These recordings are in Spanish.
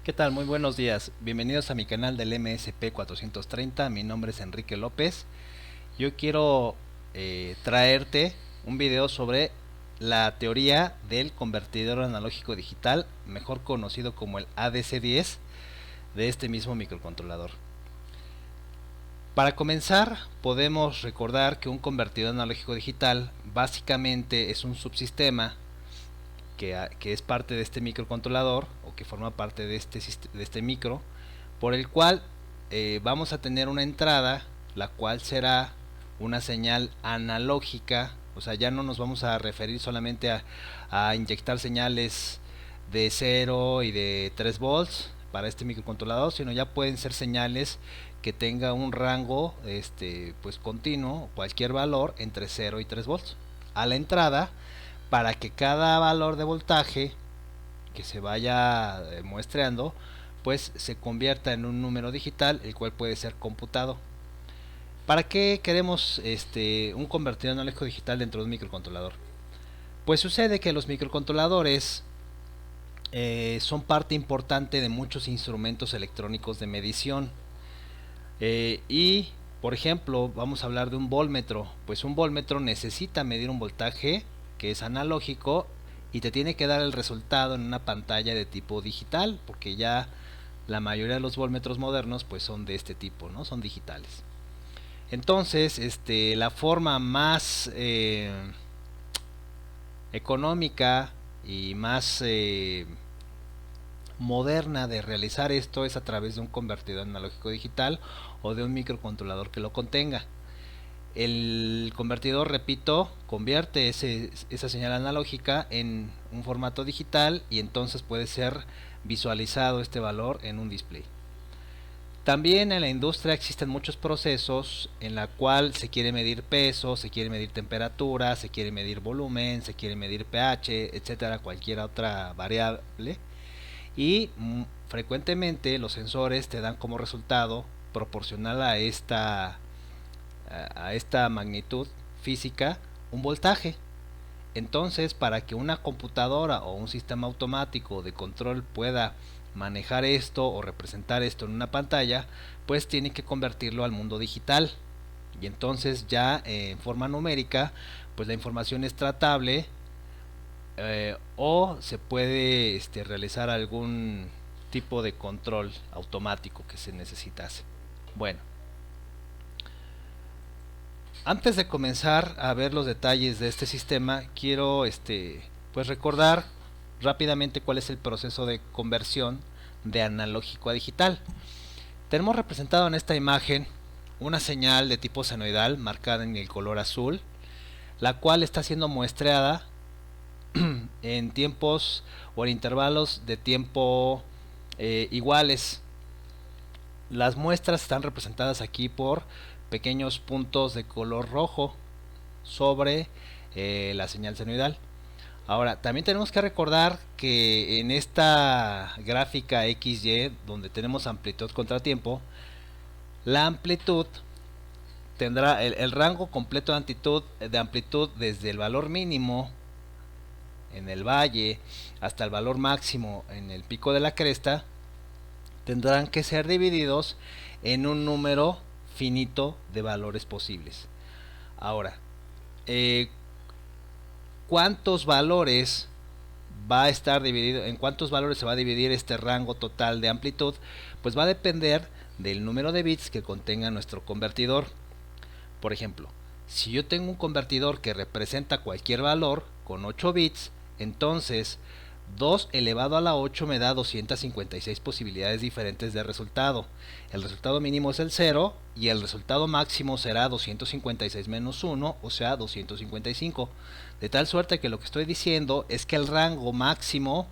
¿Qué tal? Muy buenos días. Bienvenidos a mi canal del MSP 430. Mi nombre es Enrique López. Yo quiero traerte un video sobre la teoría del convertidor analógico digital, mejor conocido como el ADC10 de este mismo microcontrolador. Para comenzar, podemos recordar que un convertidor analógico digital básicamente es un subsistema que es parte de este microcontrolador o que forma parte de este micro, por el cual vamos a tener una entrada, la cual será una señal analógica. O sea, ya no nos vamos a referir solamente a inyectar señales de 0 y de 3 volts para este microcontrolador, sino ya pueden ser señales que tenga un rango pues continuo, cualquier valor entre 0 y 3 volts a la entrada, para que cada valor de voltaje que se vaya muestreando pues se convierta en un número digital, el cual puede ser computado. ¿Para qué queremos un convertidor analógico digital dentro de un microcontrolador? Pues sucede que los microcontroladores son parte importante de muchos instrumentos electrónicos de medición. Y, por ejemplo, vamos a hablar de un voltmetro. Pues un voltmetro necesita medir un voltaje que es analógico y te tiene que dar el resultado en una pantalla de tipo digital, porque ya la mayoría de los voltmetros modernos pues son de este tipo, ¿no? Son digitales. Entonces, la forma más económica y más moderna de realizar esto es a través de un convertidor analógico digital o de un microcontrolador que lo contenga. El convertidor, repito, convierte esa señal analógica en un formato digital y entonces puede ser visualizado este valor en un display. También en la industria existen muchos procesos en la cual se quiere medir peso, se quiere medir temperatura, se quiere medir volumen, se quiere medir pH, etcétera, cualquier otra variable. Y frecuentemente los sensores te dan como resultado proporcional a esta magnitud física un voltaje. Entonces, para que una computadora o un sistema automático de control pueda manejar esto o representar esto en una pantalla, pues tiene que convertirlo al mundo digital. Y entonces ya en forma numérica, pues la información es tratable, o se puede realizar algún tipo de control automático que se necesitase. Bueno, antes de comenzar a ver los detalles de este sistema, quiero pues recordar rápidamente cuál es el proceso de conversión de analógico a digital. Tenemos representado en esta imagen una señal de tipo senoidal marcada en el color azul, la cual está siendo muestreada en tiempos o en intervalos de tiempo iguales. Las muestras están representadas aquí por pequeños puntos de color rojo sobre la señal senoidal. Ahora, también tenemos que recordar que en esta gráfica XY, donde tenemos amplitud contra tiempo, la amplitud tendrá el rango completo de amplitud desde el valor mínimo en el valle hasta el valor máximo en el pico de la cresta, tendrán que ser divididos en un número finito de valores posibles. Ahora, ¿cuántos valores va a estar dividido, en cuántos valores se va a dividir este rango total de amplitud? Pues va a depender del número de bits que contenga nuestro convertidor. Por ejemplo, si yo tengo un convertidor que representa cualquier valor con 8 bits, entonces 2 elevado a la 8 me da 256 posibilidades diferentes de resultado. El resultado mínimo es el 0 y el resultado máximo será 256 menos 1, o sea 255. De tal suerte que lo que estoy diciendo es que el rango máximo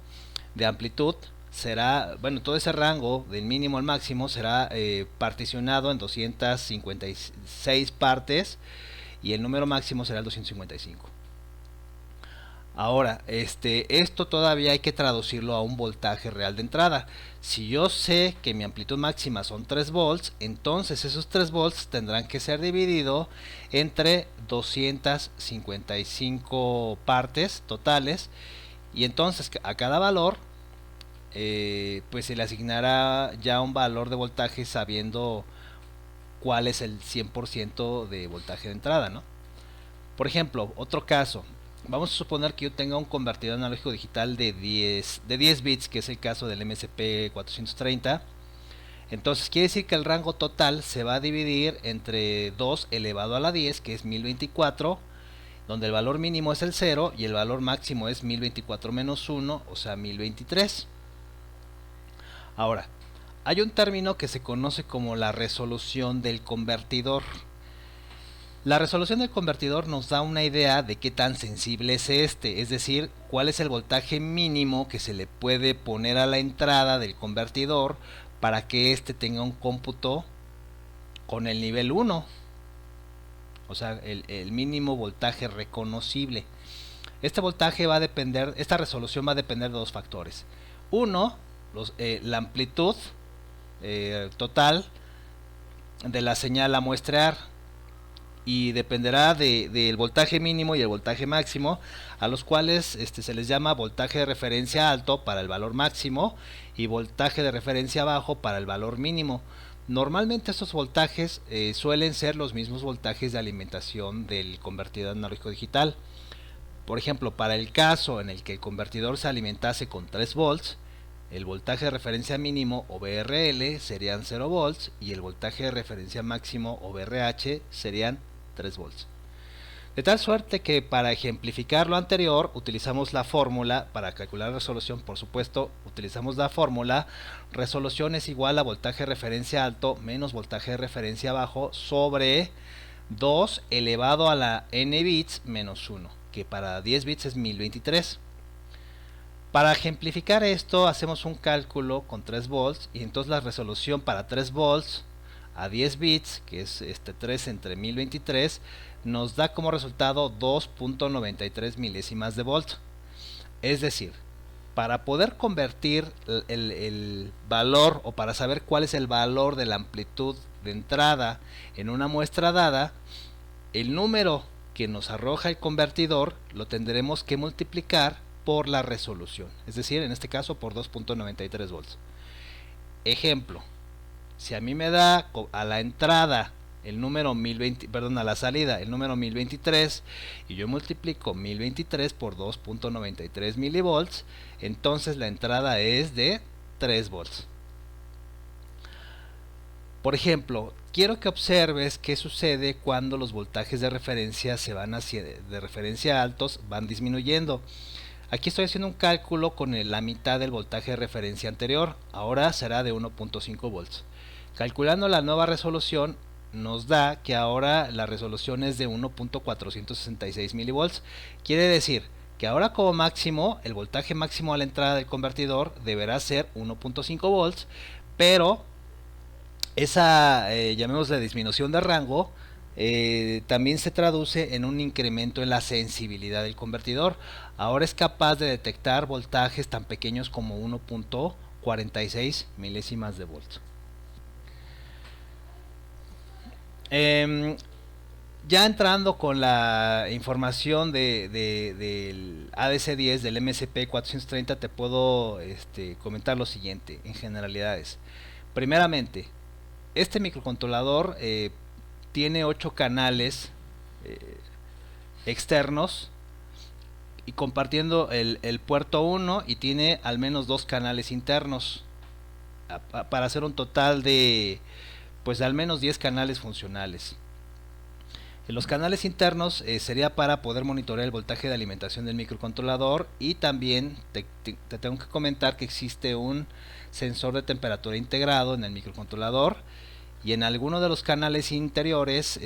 de amplitud será, bueno, todo ese rango del mínimo al máximo será particionado en 256 partes y el número máximo será el 255. Ahora, esto todavía hay que traducirlo a un voltaje real de entrada. Si yo sé que mi amplitud máxima son 3 volts, entonces esos 3 volts tendrán que ser divididos entre 255 partes totales, y entonces a cada valor pues se le asignará ya un valor de voltaje sabiendo cuál es el 100% de voltaje de entrada, ¿no? Por ejemplo, otro caso, vamos a suponer que yo tenga un convertidor analógico digital de 10 bits, que es el caso del MSP 430. Entonces quiere decir que el rango total se va a dividir entre 2 elevado a la 10, que es 1024, donde el valor mínimo es el 0 y el valor máximo es 1024 menos 1, o sea 1023. Ahora, hay un término que se conoce como la resolución del convertidor. La resolución del convertidor nos da una idea de qué tan sensible es este, es decir, cuál es el voltaje mínimo que se le puede poner a la entrada del convertidor para que éste tenga un cómputo con el nivel 1, o sea, el mínimo voltaje reconocible. Este voltaje va a depender, esta resolución va a depender de dos factores. Uno, la amplitud total de la señal a muestrear, y dependerá del voltaje mínimo y el voltaje máximo, a los cuales se les llama voltaje de referencia alto para el valor máximo y voltaje de referencia bajo para el valor mínimo. Normalmente estos voltajes suelen ser los mismos voltajes de alimentación del convertidor analógico digital. Por ejemplo, para el caso en el que el convertidor se alimentase con 3 volts, el voltaje de referencia mínimo o VRL serían 0 volts y el voltaje de referencia máximo o VRH serían 3 volts. De tal suerte que para ejemplificar lo anterior utilizamos la fórmula, para calcular la resolución por supuesto, utilizamos la fórmula resolución es igual a voltaje de referencia alto menos voltaje de referencia bajo sobre 2 elevado a la n bits menos 1, que para 10 bits es 1023. Para ejemplificar esto hacemos un cálculo con 3 volts y entonces la resolución para 3 volts a 10 bits, que es 3 entre 1023, nos da como resultado 2.93 milésimas de volt. Es decir, para poder convertir el valor o para saber cuál es el valor de la amplitud de entrada en una muestra dada, el número que nos arroja el convertidor lo tendremos que multiplicar por la resolución, es decir, en este caso por 2.93 volts. Ejemplo, si a mí me da a la entrada el número 1020, perdón, a la salida el número 1023 y yo multiplico 1023 por 2.93 milivolts, entonces la entrada es de 3 volts. Por ejemplo, quiero que observes qué sucede cuando los voltajes de referencia se van hacia de referencia altos, van disminuyendo. Aquí estoy haciendo un cálculo con la mitad del voltaje de referencia anterior, ahora será de 1.5 volts. Calculando la nueva resolución nos da que ahora la resolución es de 1.466 milivolts, quiere decir que ahora como máximo el voltaje máximo a la entrada del convertidor deberá ser 1.5 volts, pero esa llamémosle disminución de rango también se traduce en un incremento en la sensibilidad del convertidor. Ahora es capaz de detectar voltajes tan pequeños como 1.46 milésimas de volt. Ya entrando con la información del ADC10 del MSP 430, te puedo comentar lo siguiente en generalidades. Primeramente, este microcontrolador tiene 8 canales externos y compartiendo el puerto 1 y tiene al menos 2 canales internos para hacer un total de pues al menos 10 canales funcionales. En los canales internos sería para poder monitorear el voltaje de alimentación del microcontrolador y también te tengo que comentar que existe un sensor de temperatura integrado en el microcontrolador y en alguno de los canales interiores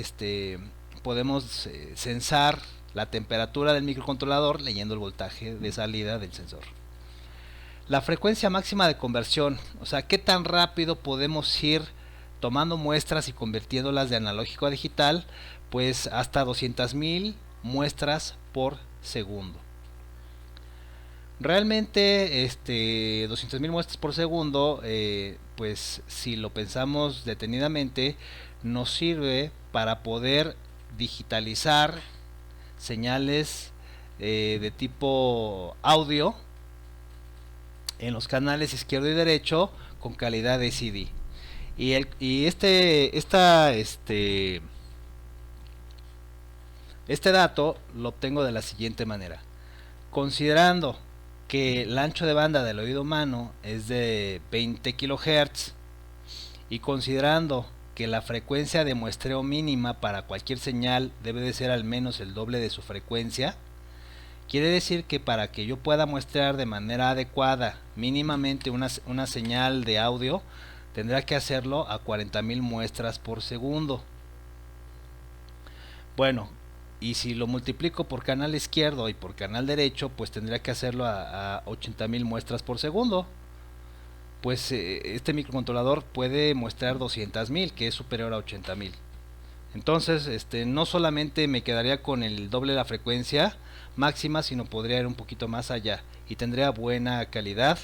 podemos sensar la temperatura del microcontrolador leyendo el voltaje de salida del sensor. La frecuencia máxima de conversión, o sea, qué tan rápido podemos ir tomando muestras y convirtiéndolas de analógico a digital, pues hasta 200.000 muestras por segundo. Realmente 200.000 muestras por segundo, pues si lo pensamos detenidamente, nos sirve para poder digitalizar señales de tipo audio en los canales izquierdo y derecho con calidad de CD. Este dato lo obtengo de la siguiente manera. Considerando que el ancho de banda del oído humano es de 20 kHz y considerando que la frecuencia de muestreo mínima para cualquier señal debe de ser al menos el doble de su frecuencia, quiere decir que para que yo pueda muestrear de manera adecuada mínimamente una señal de audio, tendrá que hacerlo a 40.000 muestras por segundo. Bueno, y si lo multiplico por canal izquierdo y por canal derecho, pues tendría que hacerlo a 80.000 muestras por segundo. Pues este microcontrolador puede muestrar 200.000, que es superior a 80.000. Entonces, no solamente me quedaría con el doble de la frecuencia máxima, sino podría ir un poquito más allá y tendría buena calidad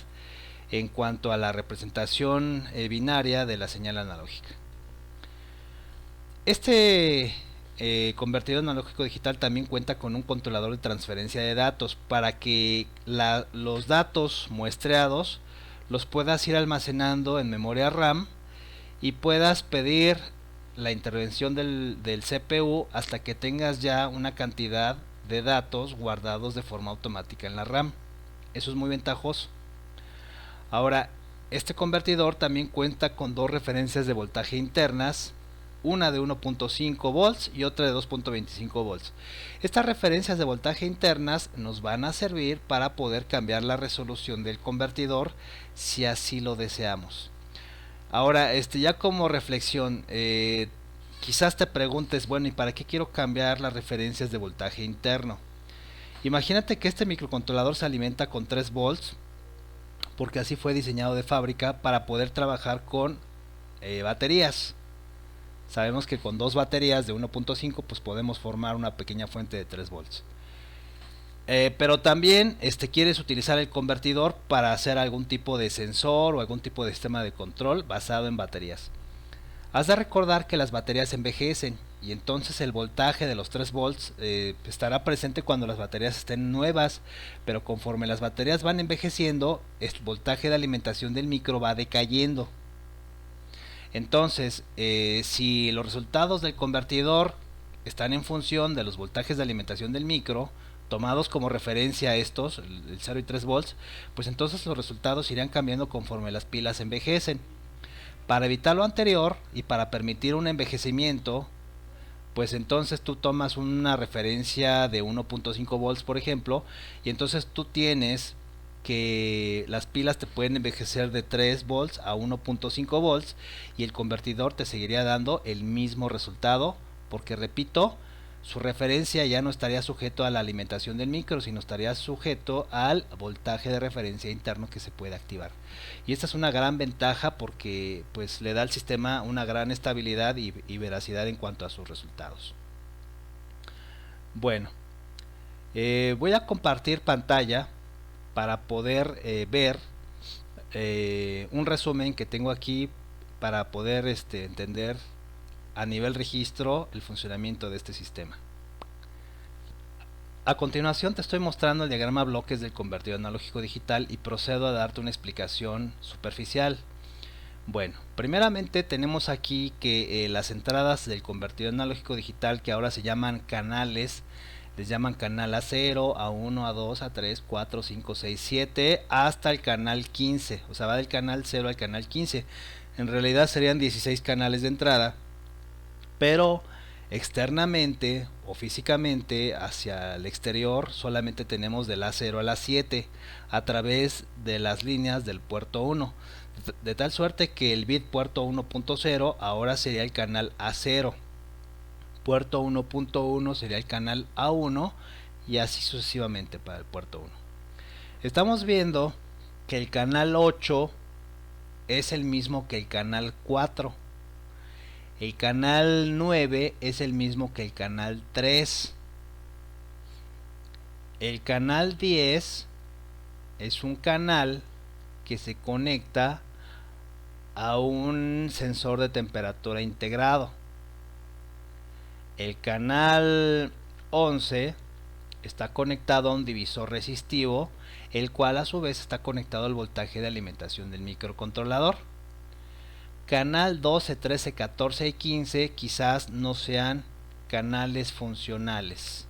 en cuanto a la representación binaria de la señal analógica. Este convertidor analógico digital también cuenta con un controlador de transferencia de datos para que los datos muestreados los puedas ir almacenando en memoria RAM y puedas pedir la intervención del CPU hasta que tengas ya una cantidad de datos guardados de forma automática en la RAM. Eso es muy ventajoso. Ahora, este convertidor también cuenta con dos referencias de voltaje internas, una de 1.5 volts y otra de 2.25 volts. Estas referencias de voltaje internas nos van a servir para poder cambiar la resolución del convertidor si así lo deseamos. Ahora, ya como reflexión, quizás te preguntes, bueno, ¿y para qué quiero cambiar las referencias de voltaje interno? Imagínate que este microcontrolador se alimenta con 3 volts, porque así fue diseñado de fábrica para poder trabajar con baterías. Sabemos que con dos baterías de 1.5 pues podemos formar una pequeña fuente de 3 volts. Pero también quieres utilizar el convertidor para hacer algún tipo de sensor o algún tipo de sistema de control basado en baterías. Has de recordar que las baterías envejecen y entonces el voltaje de los 3 volts estará presente cuando las baterías estén nuevas, pero conforme las baterías van envejeciendo, el voltaje de alimentación del micro va decayendo. Entonces, si los resultados del convertidor están en función de los voltajes de alimentación del micro, tomados como referencia estos, el 0 y 3 volts, pues entonces los resultados irán cambiando conforme las pilas envejecen. Para evitar lo anterior y para permitir un envejecimiento, pues entonces tú tomas una referencia de 1.5 volts, por ejemplo, y entonces tú tienes que las pilas te pueden envejecer de 3 volts a 1.5 volts y el convertidor te seguiría dando el mismo resultado, porque repito, su referencia ya no estaría sujeto a la alimentación del micro, sino estaría sujeto al voltaje de referencia interno que se puede activar. Y esta es una gran ventaja porque pues le da al sistema una gran estabilidad y veracidad en cuanto a sus resultados. Bueno, voy a compartir pantalla para poder ver un resumen que tengo aquí para poder entender a nivel registro el funcionamiento de este sistema. A continuación te estoy mostrando el diagrama bloques del convertidor analógico digital y procedo a darte una explicación superficial. Bueno, primeramente tenemos aquí que las entradas del convertidor analógico digital, que ahora se llaman canales, les llaman canal A0, A1, A2, A3, 4, 5, 6, 7 hasta el canal 15, o sea va del canal 0 al canal 15. En realidad serían 16 canales de entrada, pero externamente o físicamente hacia el exterior solamente tenemos del A0 al A7 a través de las líneas del puerto 1, de tal suerte que el bit puerto 1.0 ahora sería el canal A0, puerto 1.1 sería el canal A1 y así sucesivamente para el puerto 1. Estamos viendo que el canal 8 es el mismo que el canal 4. El canal 9 es el mismo que el canal 3. El canal 10 es un canal que se conecta a un sensor de temperatura integrado. El canal 11 está conectado a un divisor resistivo, el cual a su vez está conectado al voltaje de alimentación del microcontrolador. Canal 12, 13, 14 y 15 quizás no sean canales funcionales,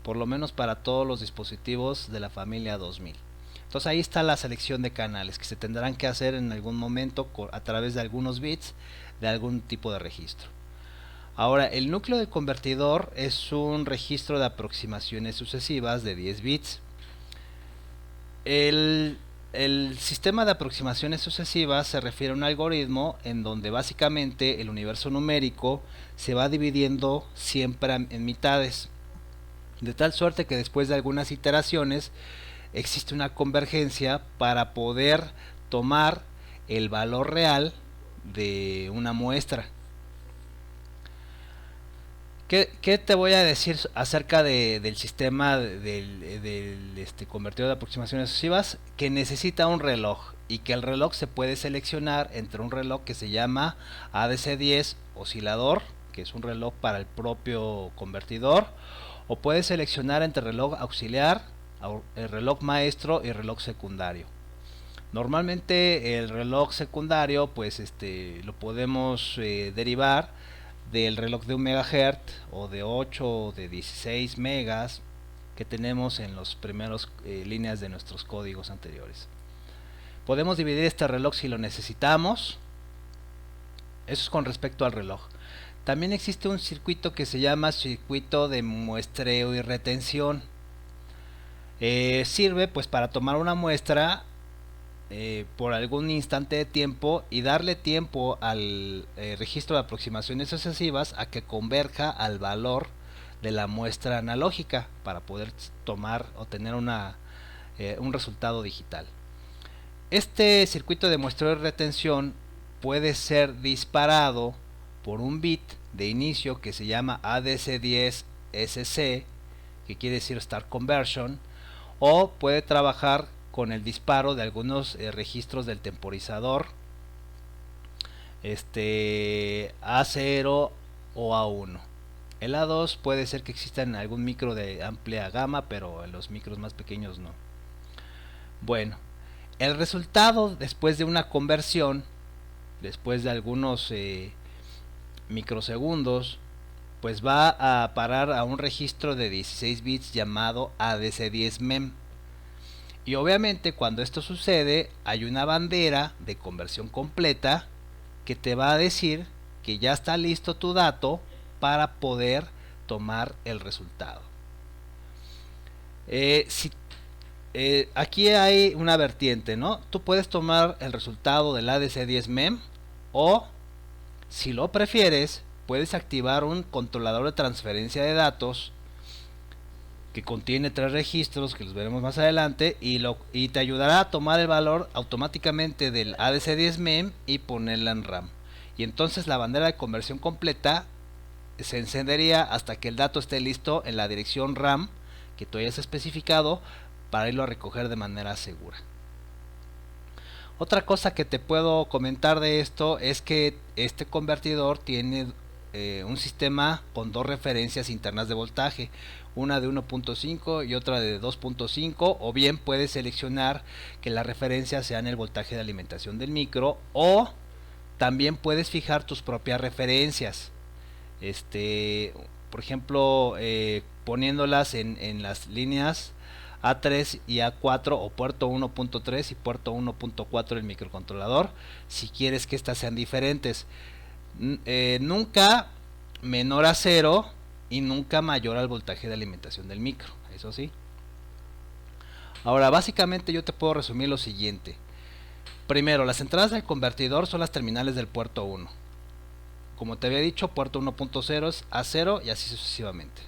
por lo menos para todos los dispositivos de la familia 2000. Entonces ahí está la selección de canales que se tendrán que hacer en algún momento a través de algunos bits de algún tipo de registro. Ahora, el núcleo del convertidor es un registro de aproximaciones sucesivas de 10 bits. El sistema de aproximaciones sucesivas se refiere a un algoritmo en donde básicamente el universo numérico se va dividiendo siempre en mitades, de tal suerte que después de algunas iteraciones existe una convergencia para poder tomar el valor real de una muestra. ¿Qué te voy a decir acerca del sistema del convertidor de aproximaciones sucesivas? Que necesita un reloj y que el reloj se puede seleccionar entre un reloj que se llama ADC10 oscilador, que es un reloj para el propio convertidor, o puedes seleccionar entre reloj auxiliar, el reloj maestro y reloj secundario. Normalmente el reloj secundario pues lo podemos derivar del reloj de 1 MHz o de 8 o de 16 megas que tenemos en los primeros líneas de nuestros códigos anteriores. Podemos dividir este reloj si lo necesitamos. Eso es con respecto al reloj. También existe un circuito que se llama circuito de muestreo y retención. Sirve pues para tomar una muestra por algún instante de tiempo y darle tiempo al registro de aproximaciones sucesivas a que converja al valor de la muestra analógica para poder tomar o tener un resultado digital. Este circuito de muestreo y retención puede ser disparado por un bit de inicio que se llama ADC10SC, que quiere decir Start Conversion, o puede trabajar con el disparo de algunos registros del temporizador A0 o A1. El A2 puede ser que exista en algún micro de amplia gama, pero en los micros más pequeños no. Bueno, el resultado después de una conversión, después de algunos microsegundos, pues va a parar a un registro de 16 bits llamado ADC10MEM. Y obviamente cuando esto sucede hay una bandera de conversión completa que te va a decir que ya está listo tu dato para poder tomar el resultado. Aquí hay una vertiente, ¿no? Tú puedes tomar el resultado del ADC10MEM o, si lo prefieres, puedes activar un controlador de transferencia de datos que contiene 3 registros que los veremos más adelante y te ayudará a tomar el valor automáticamente del ADC10MEM y ponerla en RAM. Y entonces la bandera de conversión completa se encendería hasta que el dato esté listo en la dirección RAM que tú hayas especificado para irlo a recoger de manera segura. Otra cosa que te puedo comentar de esto es que este convertidor tiene un sistema con 2 referencias internas de voltaje, una de 1.5 y otra de 2.5, o bien puedes seleccionar que la referencia sea en el voltaje de alimentación del micro, o también puedes fijar tus propias referencias, por ejemplo, poniéndolas en las líneas A3 y A4 o puerto 1.3 y puerto 1.4 del microcontrolador, si quieres que estas sean diferentes. Nunca menor a 0 y nunca mayor al voltaje de alimentación del micro, eso sí. Ahora, básicamente yo te puedo resumir lo siguiente. Primero, las entradas del convertidor son las terminales del puerto 1. Como te había dicho, puerto 1.0 es A0 y así sucesivamente.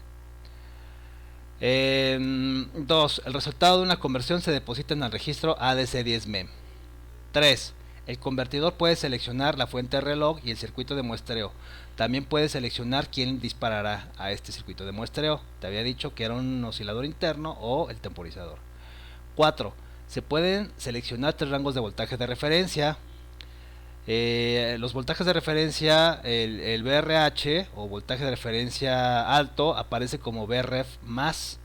2. El resultado de una conversión se deposita en el registro ADC10MEM. 3. El convertidor puede seleccionar la fuente de reloj y el circuito de muestreo. También puede seleccionar quién disparará a este circuito de muestreo. Te había dicho que era un oscilador interno o el temporizador. 4. Se pueden seleccionar 3 rangos de voltaje de referencia. Los voltajes de referencia, el VRH o voltaje de referencia alto aparece como VRF más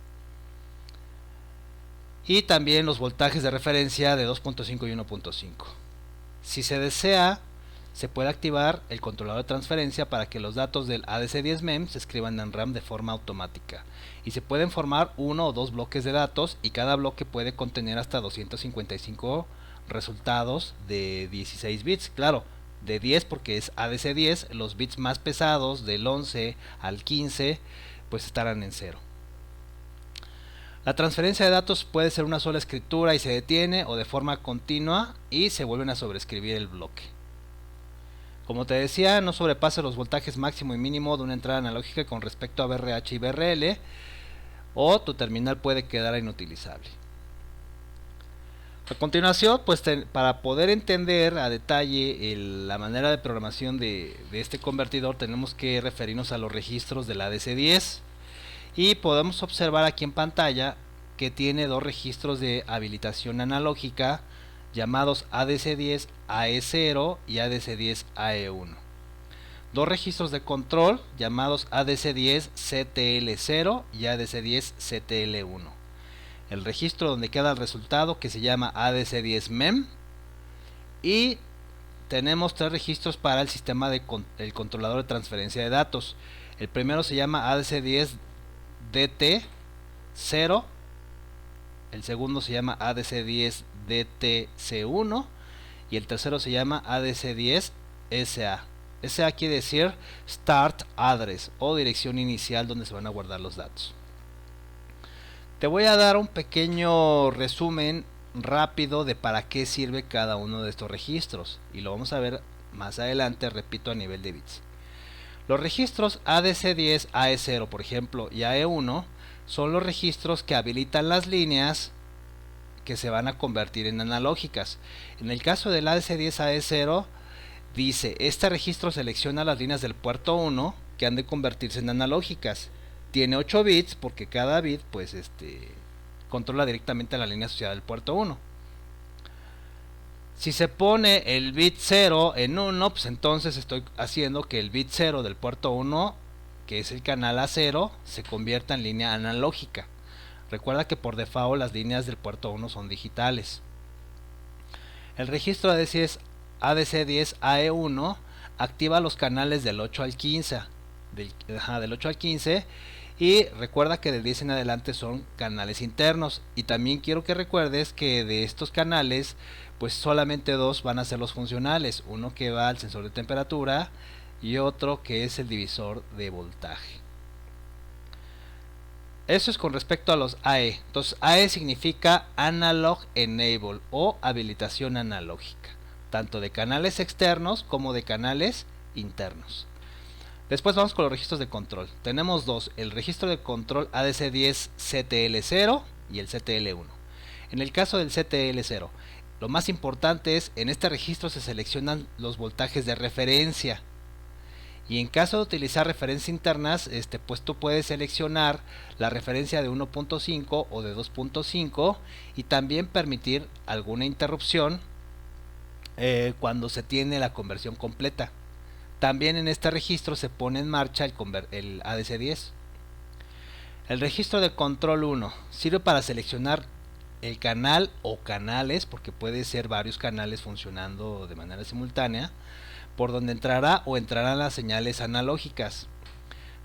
y también los voltajes de referencia de 2.5 y 1.5. Si se desea, se puede activar el controlador de transferencia para que los datos del ADC10MEM se escriban en RAM de forma automática, y se pueden formar uno o dos bloques de datos, y cada bloque puede contener hasta 255 resultados de 16 bits. Claro, de 10 porque es ADC10, los bits más pesados del 11 al 15 pues estarán en 0. La transferencia de datos puede ser una sola escritura y se detiene, o de forma continua y se vuelven a sobreescribir el bloque. Como te decía, no sobrepase los voltajes máximo y mínimo de una entrada analógica con respecto a VRH y VRL, o tu terminal puede quedar inutilizable. A continuación, pues para poder entender a detalle la manera de programación de este convertidor, tenemos que referirnos a los registros del ADC10, y podemos observar aquí en pantalla que tiene dos registros de habilitación analógica llamados ADC10 AE0 y ADC10 AE1. Dos registros de control llamados ADC10 CTL0 y ADC10 CTL1. El registro donde queda el resultado, que se llama ADC10 MEM, y tenemos tres registros para el sistema de el controlador de transferencia de datos. El primero se llama ADC10 DT0, el segundo se llama ADC10 DTC1 y el tercero se llama ADC10 SA. SA quiere decir Start Address, o dirección inicial donde se van a guardar los datos. Te voy a dar un pequeño resumen rápido de para qué sirve cada uno de estos registros, y lo vamos a ver más adelante, repito, a nivel de bits. Los registros ADC10 AE0, por ejemplo, y AE1 son los registros que habilitan las líneas que se van a convertir en analógicas. En el caso del ADC10 AE0, dice, este registro selecciona las líneas del puerto 1 que han de convertirse en analógicas. Tiene 8 bits porque cada bit pues controla directamente la línea asociada al puerto 1. Si se pone el bit 0 en 1, pues entonces estoy haciendo que el bit 0 del puerto 1, que es el canal A0, se convierta en línea analógica. Recuerda que por default las líneas del puerto 1 son digitales. El registro ADC10 AE1 activa los canales del 8 al 15, del 8 al 15, y recuerda que del 10 en adelante son canales internos. Y también quiero que recuerdes que de estos canales pues solamente dos van a ser los funcionales, uno que va al sensor de temperatura y otro que es el divisor de voltaje. Eso es con respecto a los AE. Entonces AE significa Analog Enable, o habilitación analógica, tanto de canales externos como de canales internos. Después vamos con los registros de control. Tenemos dos, el registro de control ADC10 CTL0 y el CTL1. En el caso del CTL0, lo más importante es, en este registro se seleccionan los voltajes de referencia. Y en caso de utilizar referencias internas, pues tú puedes seleccionar la referencia de 1.5 o de 2.5, y también permitir alguna interrupción cuando se tiene la conversión completa. También en este registro se pone en marcha el ADC10. El registro de control 1 sirve para seleccionar el canal o canales, porque puede ser varios canales funcionando de manera simultánea, por donde entrará o entrarán las señales analógicas.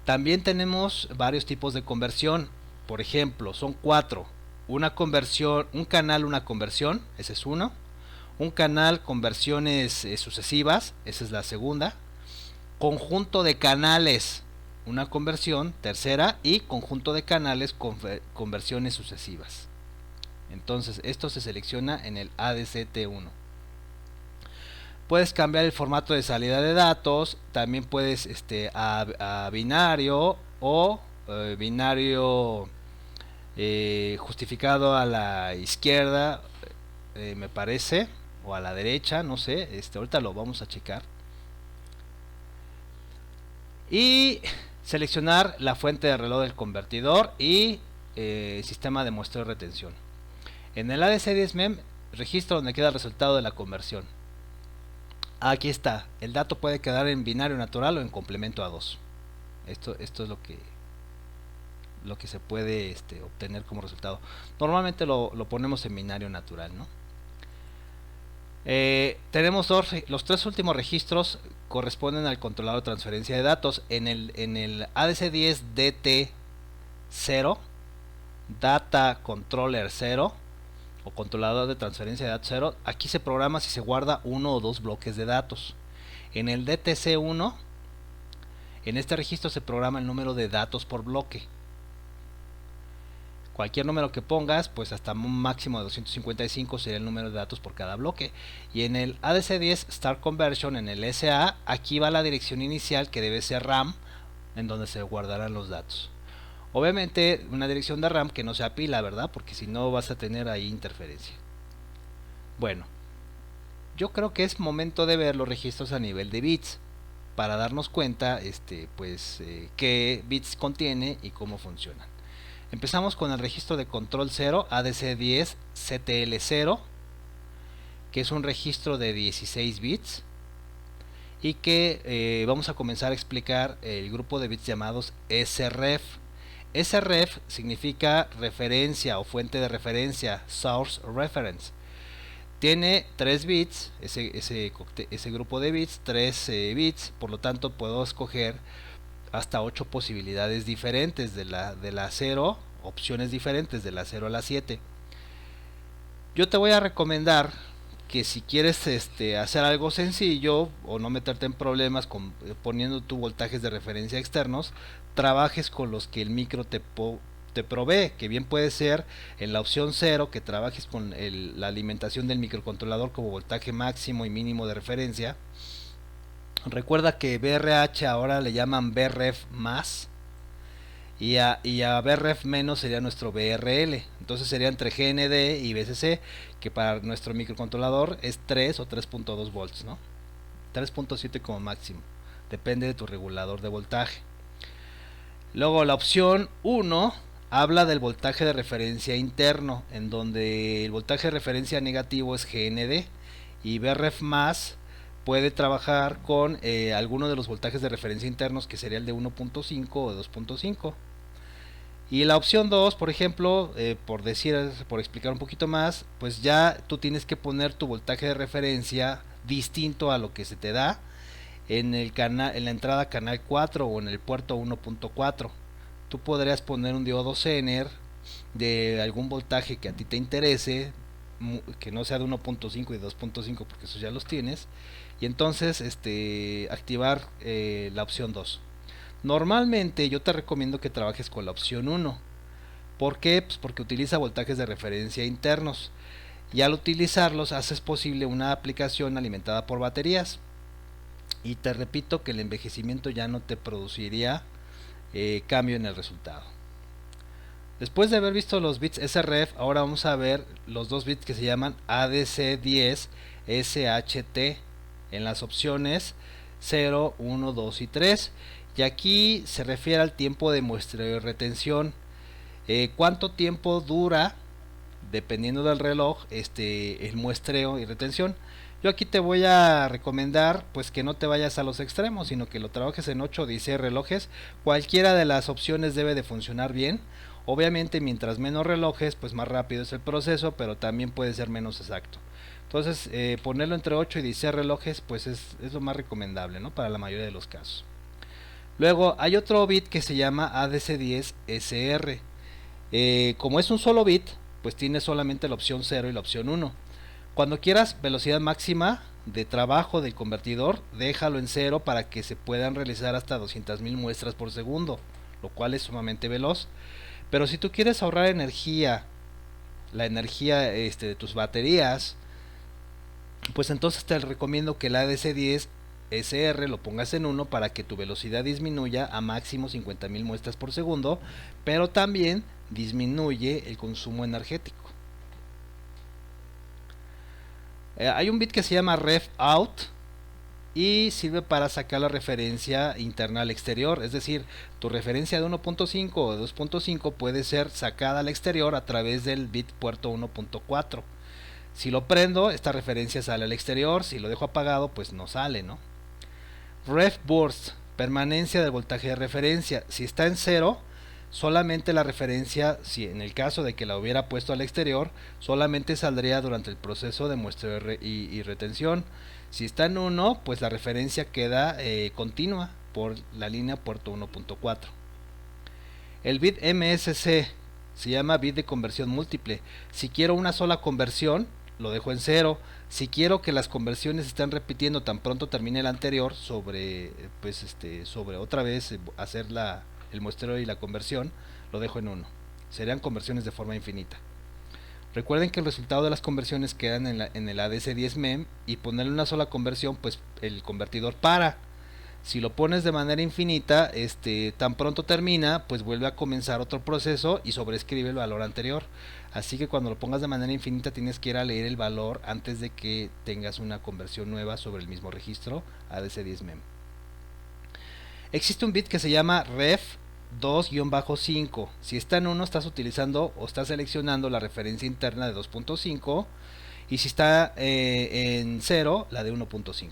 También tenemos varios tipos de conversión. Por ejemplo, son 4. Una conversión, un canal, una conversión, ese es uno. Un canal, conversiones sucesivas, esa es la segunda. Conjunto de canales, una conversión, tercera. Y conjunto de canales, conversiones sucesivas. Entonces esto se selecciona en el ADCT1. Puedes cambiar el formato de salida de datos. También puedes a binario, o binario justificado a la izquierda, me parece, o a la derecha, no sé, ahorita lo vamos a checar. Y seleccionar la fuente de reloj del convertidor y sistema de muestreo y retención. En el ADC10 MEM, registro donde queda el resultado de la conversión. Aquí está, el dato puede quedar en binario natural o en complemento a 2. Esto es lo que se puede obtener como resultado. Normalmente lo ponemos en binario natural, ¿no? Tenemos los tres últimos registros corresponden al controlador de transferencia de datos. En el ADC10 DT0, Data Controller 0 o controlador de transferencia de datos 0, aquí se programa si se guarda uno o dos bloques de datos. En el DTC1, en este registro se programa el número de datos por bloque. Cualquier número que pongas, pues hasta un máximo de 255 sería el número de datos por cada bloque. Y en el ADC10 Start Conversion, en el SA, aquí va la dirección inicial que debe ser RAM, en donde se guardarán los datos. Obviamente una dirección de RAM que no sea pila, ¿verdad? Porque si no vas a tener ahí interferencia. Bueno, yo creo que es momento de ver los registros a nivel de bits para darnos cuenta qué bits contiene y cómo funcionan. Empezamos con el registro de control 0, ADC10 CTL0, que es un registro de 16 bits y que vamos a comenzar a explicar el grupo de bits llamados sref. Sref significa referencia o fuente de referencia, source reference. Tiene 3 bits, ese grupo de bits, 3 bits, por lo tanto puedo escoger hasta 8 posibilidades diferentes de la 0, opciones diferentes de la 0 a la 7. Yo te voy a recomendar que si quieres hacer algo sencillo o no meterte en problemas poniendo tus voltajes de referencia externos, trabajes con los que el micro te provee, que bien puede ser en la opción 0 que trabajes con la alimentación del microcontrolador como voltaje máximo y mínimo de referencia. Recuerda que BRH ahora le llaman BREF más y a BREF menos sería nuestro BRL. Entonces sería entre GND y BCC, que para nuestro microcontrolador es 3 o 3.2 volts, ¿no? 3.7 como máximo, depende de tu regulador de voltaje. Luego la opción 1 habla del voltaje de referencia interno, en donde el voltaje de referencia negativo es GND y BREF más puede trabajar con alguno de los voltajes de referencia internos, que sería el de 1.5 o 2.5. Y la opción 2, por ejemplo, por explicar un poquito más, pues ya tú tienes que poner tu voltaje de referencia distinto a lo que se te da en la entrada canal 4 o en el puerto 1.4. Tú podrías poner un diodo Zener de algún voltaje que a ti te interese, que no sea de 1.5 y 2.5, porque esos ya los tienes, y entonces activar la opción 2. Normalmente yo te recomiendo que trabajes con la opción 1. ¿Por qué? Pues porque utiliza voltajes de referencia internos y al utilizarlos haces posible una aplicación alimentada por baterías. Y te repito que el envejecimiento ya no te produciría cambio en el resultado. Después de haber visto los bits sref, ahora vamos a ver los dos bits que se llaman ADC10 SHT en las opciones 0, 1, 2 y 3. Y aquí se refiere al tiempo de muestreo y retención. ¿Cuánto tiempo dura, dependiendo del reloj, el muestreo y retención? Yo aquí te voy a recomendar pues que no te vayas a los extremos, sino que lo trabajes en 8 o 16 relojes. Cualquiera de las opciones debe de funcionar bien. Obviamente mientras menos relojes, pues más rápido es el proceso, pero también puede ser menos exacto. Entonces ponerlo entre 8 y 16 relojes pues es lo más recomendable, ¿no? Para la mayoría de los casos. Luego hay otro bit que se llama ADC10 SR. Como es un solo bit, pues tiene solamente la opción 0 y la opción 1. Cuando quieras velocidad máxima de trabajo del convertidor, déjalo en 0 para que se puedan realizar hasta 200.000 muestras por segundo, lo cual es sumamente veloz. Pero si tú quieres ahorrar energía, la energía de tus baterías, pues entonces te recomiendo que el ADC10 SR lo pongas en 1 para que tu velocidad disminuya a máximo 50.000 muestras por segundo, pero también disminuye el consumo energético. Hay un bit que se llama ref out y sirve para sacar la referencia interna al exterior, es decir, tu referencia de 1.5 o de 2.5 puede ser sacada al exterior a través del bit puerto 1.4. Si lo prendo, esta referencia sale al exterior, si lo dejo apagado, pues no sale, ¿no? Ref burst, permanencia del voltaje de referencia. Si está en 0, solamente la referencia, si en el caso de que la hubiera puesto al exterior, solamente saldría durante el proceso de muestreo y retención. Si está en 1, pues la referencia queda continua por la línea puerto 1.4. El bit MSC se llama bit de conversión múltiple. Si quiero una sola conversión, lo dejo en 0. Si quiero que las conversiones estén repitiendo tan pronto termine la anterior, sobre otra vez hacer el muestreo y la conversión, lo dejo en 1. Serían conversiones de forma infinita. Recuerden que el resultado de las conversiones quedan en el ADC10 MEM, y ponerle una sola conversión, pues el convertidor para. Si lo pones de manera infinita, tan pronto termina, pues vuelve a comenzar otro proceso y sobreescribe el valor anterior. Así que cuando lo pongas de manera infinita tienes que ir a leer el valor antes de que tengas una conversión nueva sobre el mismo registro ADC10 MEM. Existe un bit que se llama ref 2-5. Si está en 1 estás utilizando o estás seleccionando la referencia interna de 2.5, y si está en 0, la de 1.5.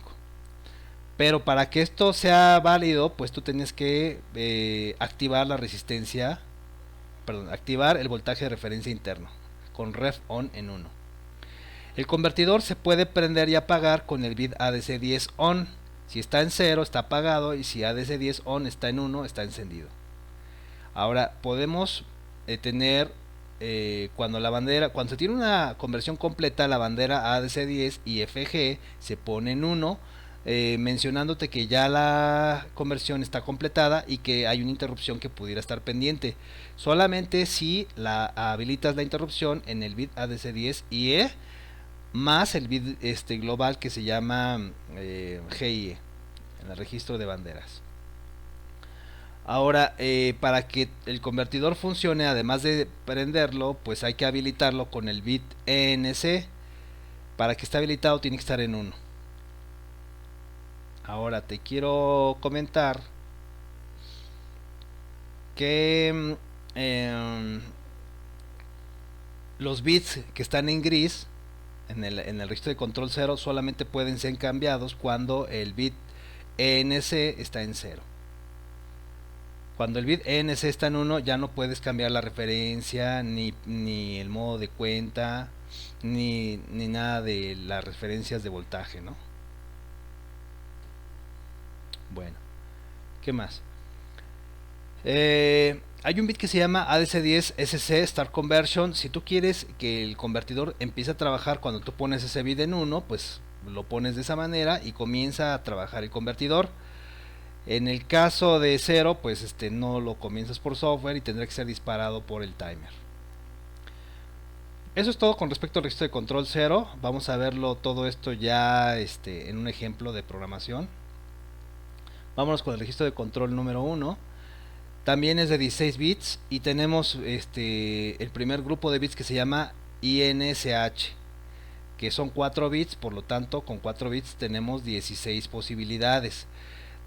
Pero para que esto sea válido, pues tú tienes que activar la resistencia, activar el voltaje de referencia interno con ref on en 1. El convertidor se puede prender y apagar con el bit ADC10 on. Si está en 0 está apagado, y si ADC10 on está en 1 está encendido. Ahora podemos tener cuando se tiene una conversión completa, la bandera ADC10 y FG se pone en 1, mencionándote que ya la conversión está completada y que hay una interrupción que pudiera estar pendiente. Solamente si habilitas la interrupción en el bit ADC10 IE más el bit global que se llama GIE en el registro de banderas. Ahora, para que el convertidor funcione, además de prenderlo, pues hay que habilitarlo con el bit ENC. Para que esté habilitado tiene que estar en 1. Ahora te quiero comentar que los bits que están en gris en el registro de control 0 solamente pueden ser cambiados cuando el bit ENC está en 0. Cuando el bit ENC está en 1 ya no puedes cambiar la referencia, ni el modo de cuenta, ni nada de las referencias de voltaje, ¿no? Bueno, ¿qué más? Hay un bit que se llama ADC10 SC Start Conversion. Si tú quieres que el convertidor empiece a trabajar cuando tú pones ese bit en 1, pues lo pones de esa manera y comienza a trabajar el convertidor. En el caso de 0, pues no lo comienzas por software y tendrá que ser disparado por el timer. Eso es todo con respecto al registro de control 0. Vamos a verlo todo esto ya en un ejemplo de programación. Vámonos con el registro de control número 1. También es de 16 bits y tenemos el primer grupo de bits que se llama INSH, que son 4 bits, por lo tanto con 4 bits tenemos 16 posibilidades.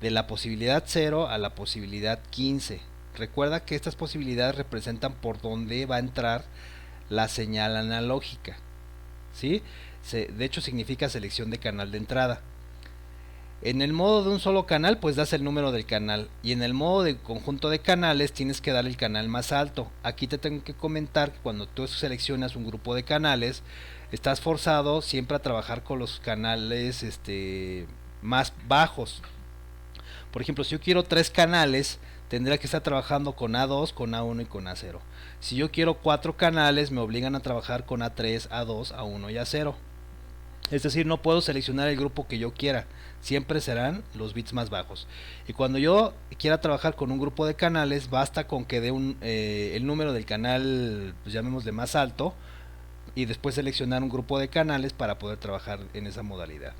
De la posibilidad 0 a la posibilidad 15. Recuerda que estas posibilidades representan por dónde va a entrar la señal analógica, ¿sí? De hecho significa selección de canal de entrada. En el modo de un solo canal, pues das el número del canal, y en el modo de conjunto de canales tienes que dar el canal más alto. Aquí te tengo que comentar que cuando tú seleccionas un grupo de canales, estás forzado siempre a trabajar con los canales más bajos. Por ejemplo, si yo quiero 3 canales, tendría que estar trabajando con A2, con A1 y con A0. Si yo quiero 4 canales, me obligan a trabajar con A3, A2, A1 y A0. Es decir, no puedo seleccionar el grupo que yo quiera, siempre serán los bits más bajos. Y cuando yo quiera trabajar con un grupo de canales, basta con que dé el número del canal, pues llamémosle más alto, y después seleccionar un grupo de canales para poder trabajar en esa modalidad.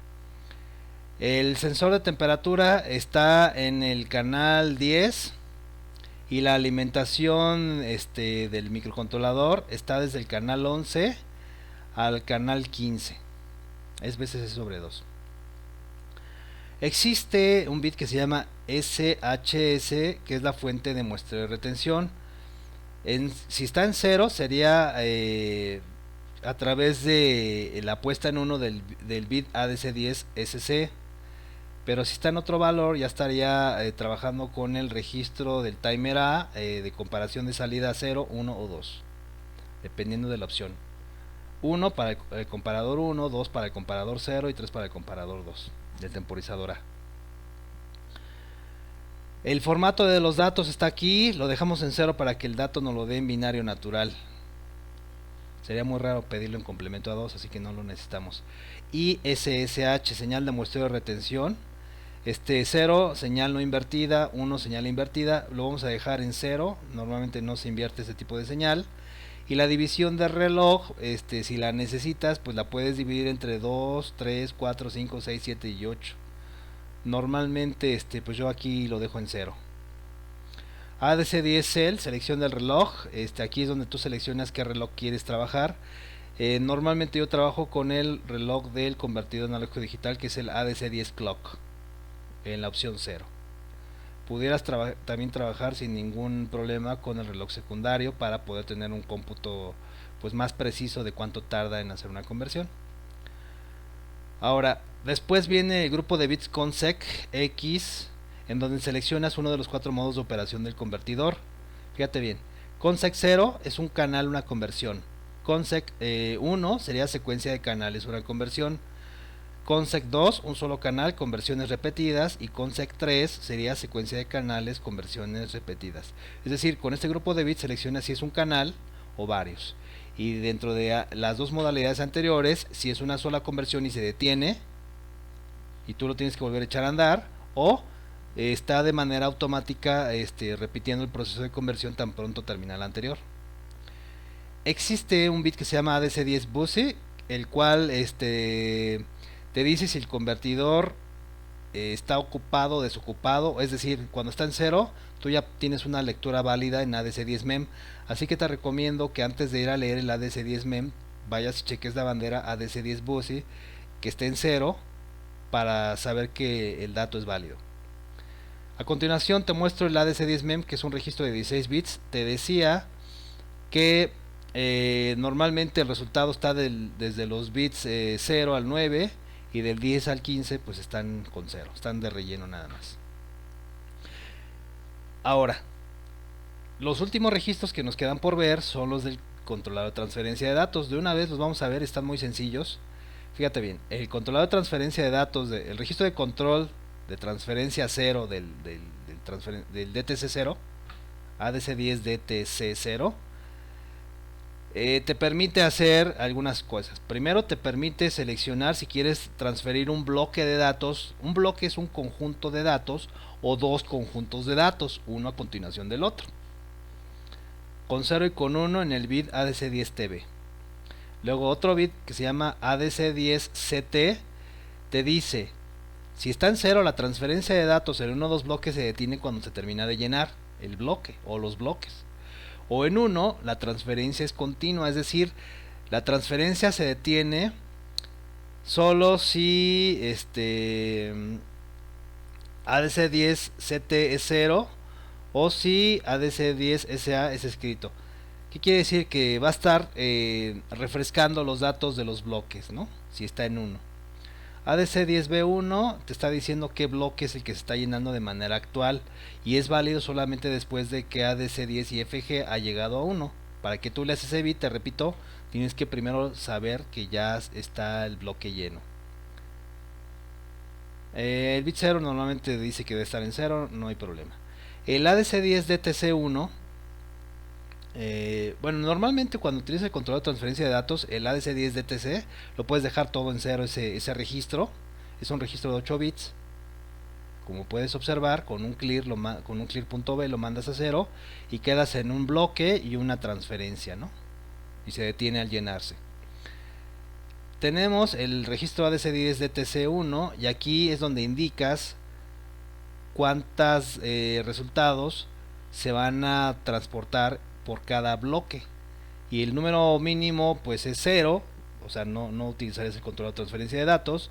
El sensor de temperatura está en el canal 10 y la alimentación del microcontrolador está desde el canal 11 al canal 15. Es veces sobre 2. Existe un bit que se llama SHS, que es la fuente de muestreo de retención. Si está en 0 sería a través de la puesta en 1 del bit ADC10 SC. Pero si está en otro valor, ya estaría trabajando con el registro del timer A de comparación de salida 0, 1 o 2, dependiendo de la opción. 1 para el comparador 1, 2 para el comparador 0 y 3 para el comparador 2 del temporizador A. El formato de los datos está aquí, lo dejamos en 0 para que el dato nos lo dé en binario natural. Sería muy raro pedirlo en complemento a 2, así que no lo necesitamos. Y SSH, señal de muestreo de retención. 0, señal no invertida, 1, señal invertida, lo vamos a dejar en 0, normalmente no se invierte ese tipo de señal. Y la división de reloj, si la necesitas, pues la puedes dividir entre 2, 3, 4, 5, 6, 7 y 8. Normalmente, pues yo aquí lo dejo en 0. ADC10 Cell, selección del reloj, aquí es donde tú seleccionas qué reloj quieres trabajar. Normalmente yo trabajo con el reloj del convertido analógico digital, que es el ADC10 Clock, en la opción 0. Pudieras también trabajar sin ningún problema con el reloj secundario para poder tener un cómputo pues más preciso de cuánto tarda en hacer una conversión. Ahora, después viene el grupo de bits consec X, en donde seleccionas uno de los 4 modos de operación del convertidor. Fíjate bien, consec 0 es un canal, una conversión. Consec 1 sería secuencia de canales, una conversión. Consec 2, un solo canal, conversiones repetidas, y Consec 3 sería secuencia de canales, conversiones repetidas. Es decir, con este grupo de bits selecciona si es un canal o varios. Y dentro de las dos modalidades anteriores, si es una sola conversión y se detiene, y tú lo tienes que volver a echar a andar, o está de manera automática repitiendo el proceso de conversión tan pronto termina la anterior. Existe un bit que se llama ADC10 Busy, el cual te dice si el convertidor está ocupado o desocupado, es decir, cuando está en 0, tú ya tienes una lectura válida en ADC10 Mem, así que te recomiendo que antes de ir a leer el ADC10 Mem, vayas y cheques la bandera ADC10 Busy, que esté en 0, para saber que el dato es válido. A continuación te muestro el ADC10 Mem, que es un registro de 16 bits. Te decía que normalmente el resultado está desde los bits 0 al 9, y del 10 al 15 pues están con 0, están de relleno nada más. Ahora, los últimos registros que nos quedan por ver son los del controlador de transferencia de datos. De una vez los vamos a ver, están muy sencillos. Fíjate bien, el controlador de transferencia de datos, el registro de control de transferencia 0 del DTC0, ADC10 DTC0, te permite hacer algunas cosas. Primero, te permite seleccionar si quieres transferir un bloque de datos. Un bloque es un conjunto de datos o dos conjuntos de datos, uno a continuación del otro, con 0 y con 1 en el bit ADC10TB. Luego otro bit que se llama ADC10CT te dice si está en 0, la transferencia de datos en uno o dos bloques se detiene cuando se termina de llenar el bloque o los bloques. O en 1, la transferencia es continua, es decir, la transferencia se detiene solo si ADC10CT es 0 o si ADC10SA es escrito. ¿Qué quiere decir? Que va a estar refrescando los datos de los bloques, ¿no? Si está en 1. ADC10B1 te está diciendo qué bloque es el que se está llenando de manera actual, y es válido solamente después de que ADC10 y FG ha llegado a 1. Para que tú leas ese bit, te repito, tienes que primero saber que ya está el bloque lleno. El bit 0 normalmente dice que debe estar en 0, no hay problema. El ADC10 DTC1, bueno, normalmente cuando utilizas el control de transferencia de datos, el ADC10 DTC, lo puedes dejar todo en 0, ese registro. Es un registro de 8 bits. Como puedes observar, con un clear, con un clear.b lo mandas a 0 y quedas en un bloque y una transferencia, ¿no? Y se detiene al llenarse. Tenemos el registro ADC10 DTC1, y aquí es donde indicas cuántos resultados se van a transportar por cada bloque, y el número mínimo pues es 0, o sea no utilizarías el control de transferencia de datos,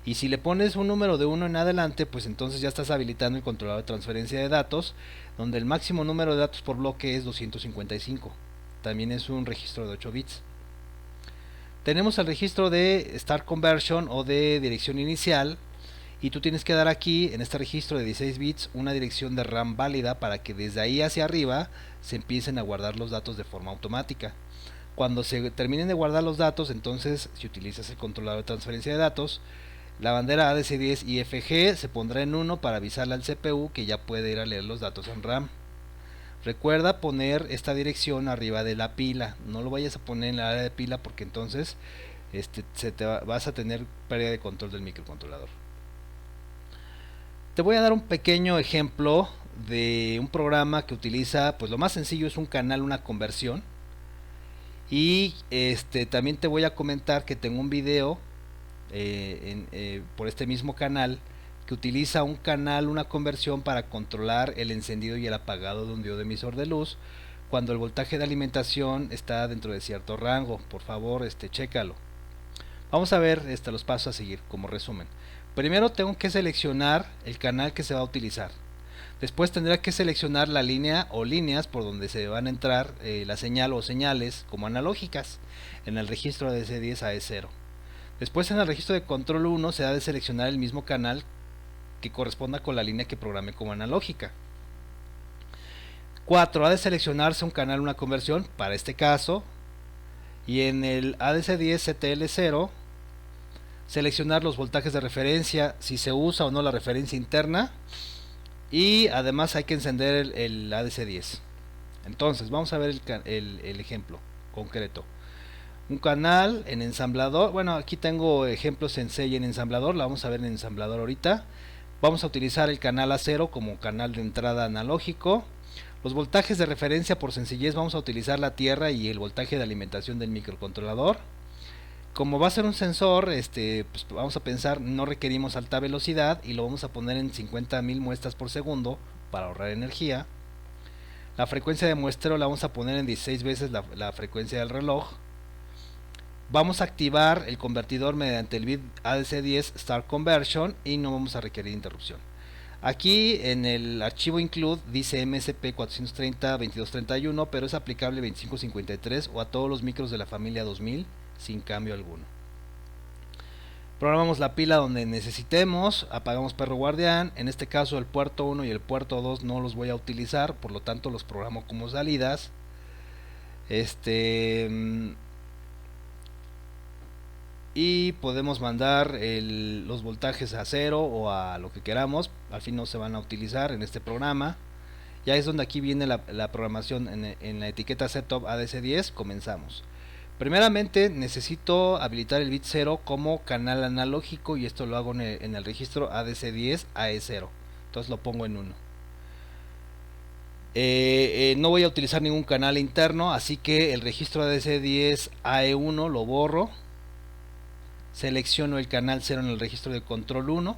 y si le pones un número de 1 en adelante, pues entonces ya estás habilitando el controlador de transferencia de datos, donde el máximo número de datos por bloque es 255. También es un registro de 8 bits. Tenemos el registro de Start Conversion o de dirección inicial, y tú tienes que dar aquí en este registro de 16 bits una dirección de RAM válida para que desde ahí hacia arriba se empiecen a guardar los datos de forma automática. Cuando se terminen de guardar los datos, entonces si utilizas el controlador de transferencia de datos, la bandera ADC10 IFG se pondrá en 1 para avisarle al CPU que ya puede ir a leer los datos en RAM. Recuerda poner esta dirección arriba de la pila, no lo vayas a poner en la área de pila porque entonces vas a tener pérdida de control del microcontrolador. Te voy a dar un pequeño ejemplo de un programa que utiliza, pues lo más sencillo es un canal, una conversión. Y también te voy a comentar que tengo un video por este mismo canal que utiliza un canal, una conversión para controlar el encendido y el apagado de un diodo emisor de luz cuando el voltaje de alimentación está dentro de cierto rango. Por favor, chécalo. Vamos a ver los pasos a seguir como resumen. Primero tengo que seleccionar el canal que se va a utilizar. Después tendré que seleccionar la línea o líneas por donde se van a entrar la señal o señales como analógicas en el registro de ADC10 a E0. Después en el registro de control 1 se ha de seleccionar el mismo canal que corresponda con la línea que programé como analógica. 4. Ha de seleccionarse un canal, una conversión para este caso. Y en el ADC10 CTL0 seleccionar los voltajes de referencia, si se usa o no la referencia interna. Y además hay que encender el ADC10. Entonces vamos a ver el ejemplo concreto. Un canal en ensamblador. Bueno, aquí tengo ejemplos en C y en ensamblador. La vamos a ver en ensamblador ahorita. Vamos a utilizar el canal A0 como canal de entrada analógico. Los voltajes de referencia, por sencillez, vamos a utilizar la tierra y el voltaje de alimentación del microcontrolador. Como va a ser un sensor, pues vamos a pensar, no requerimos alta velocidad y lo vamos a poner en 50.000 muestras por segundo para ahorrar energía. La frecuencia de muestreo la vamos a poner en 16 veces la frecuencia del reloj. Vamos a activar el convertidor mediante el bit ADC10 Start Conversion y no vamos a requerir interrupción. Aquí en el archivo include dice MSP 430-2231, pero es aplicable 2553 o a todos los micros de la familia 2000 sin cambio alguno. Programamos la pila donde necesitemos, apagamos perro guardián. En este caso el puerto 1 y el puerto 2 no los voy a utilizar, por lo tanto los programo como salidas. Y podemos mandar los voltajes a 0 o a lo que queramos. Al fin no se van a utilizar en este programa. Ya es donde aquí viene la programación en la etiqueta setup ADC10. Comenzamos. Primeramente necesito habilitar el bit 0 como canal analógico y esto lo hago en el registro ADC10 AE0. Entonces lo pongo en 1. No voy a utilizar ningún canal interno, así que el registro ADC10 AE1 lo borro. Selecciono el canal 0 en el registro de control 1.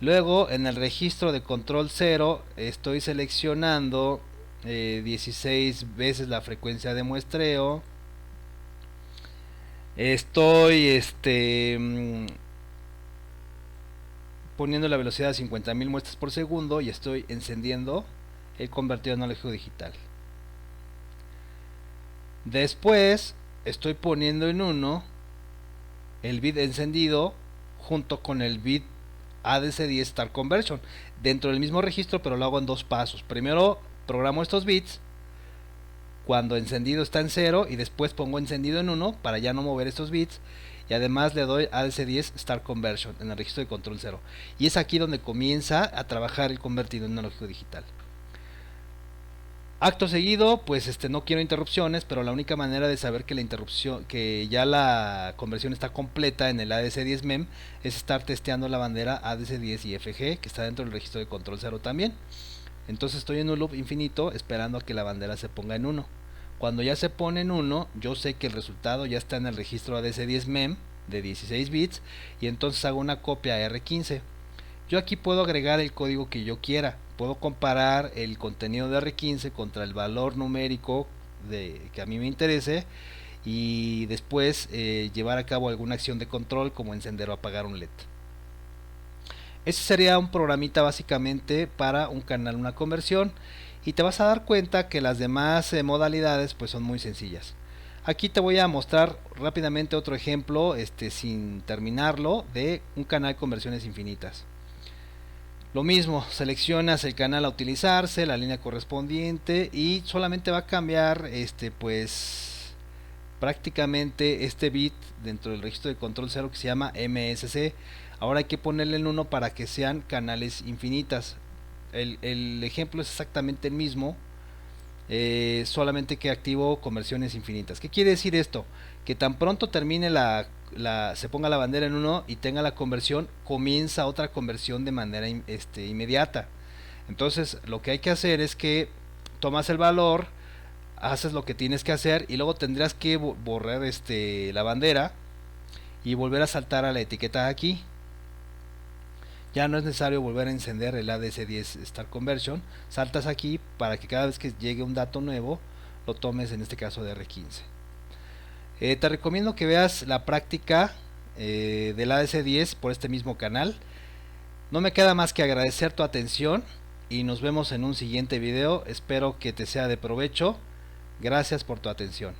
Luego en el registro de control 0 estoy seleccionando 16 veces la frecuencia de muestreo. Estoy poniendo la velocidad a 50.000 muestras por segundo y estoy encendiendo el convertidor analógico digital. Después estoy poniendo en 1 el bit encendido junto con el bit ADC10 Start Conversion dentro del mismo registro, pero lo hago en 2 pasos. Primero programo estos bits cuando encendido está en 0 y después pongo encendido en 1 para ya no mover estos bits, y además le doy ADC10 Start Conversion en el registro de control 0 y es aquí donde comienza a trabajar el convertidor analógico digital. Acto seguido, pues no quiero interrupciones, pero la única manera de saber que la interrupción, que ya la conversión está completa en el ADC10 MEM es estar testeando la bandera ADC10 IFG que está dentro del registro de control 0 también. Entonces estoy en un loop infinito esperando a que la bandera se ponga en 1. Cuando ya se pone en 1, yo sé que el resultado ya está en el registro ADC10 MEM de 16 bits y entonces hago una copia a R15. Yo aquí puedo agregar el código que yo quiera. Puedo comparar el contenido de R15 contra el valor numérico que a mí me interese y después llevar a cabo alguna acción de control como encender o apagar un LED. Ese sería un programita básicamente para un canal, una conversión, y te vas a dar cuenta que las demás modalidades pues son muy sencillas. Aquí te voy a mostrar rápidamente otro ejemplo, sin terminarlo, de un canal con versiones infinitas. Lo mismo, seleccionas el canal a utilizarse, la línea correspondiente y solamente va a cambiar pues prácticamente este bit dentro del registro de control 0 que se llama MSC. Ahora hay que ponerle el 1 para que sean canales infinitas. El ejemplo es exactamente el mismo, solamente que activo conversiones infinitas. ¿Qué quiere decir esto? Que tan pronto termine se ponga la bandera en 1 y tenga la conversión, comienza otra conversión de manera inmediata. Entonces lo que hay que hacer es que tomas el valor, haces lo que tienes que hacer y luego tendrás que borrar la bandera y volver a saltar a la etiqueta aquí. Ya no es necesario volver a encender el ADS10 Start Conversion. Saltas aquí para que cada vez que llegue un dato nuevo lo tomes, en este caso de R15. Te recomiendo que veas la práctica del ADS10 por este mismo canal. No me queda más que agradecer tu atención y nos vemos en un siguiente video. Espero que te sea de provecho. Gracias por tu atención.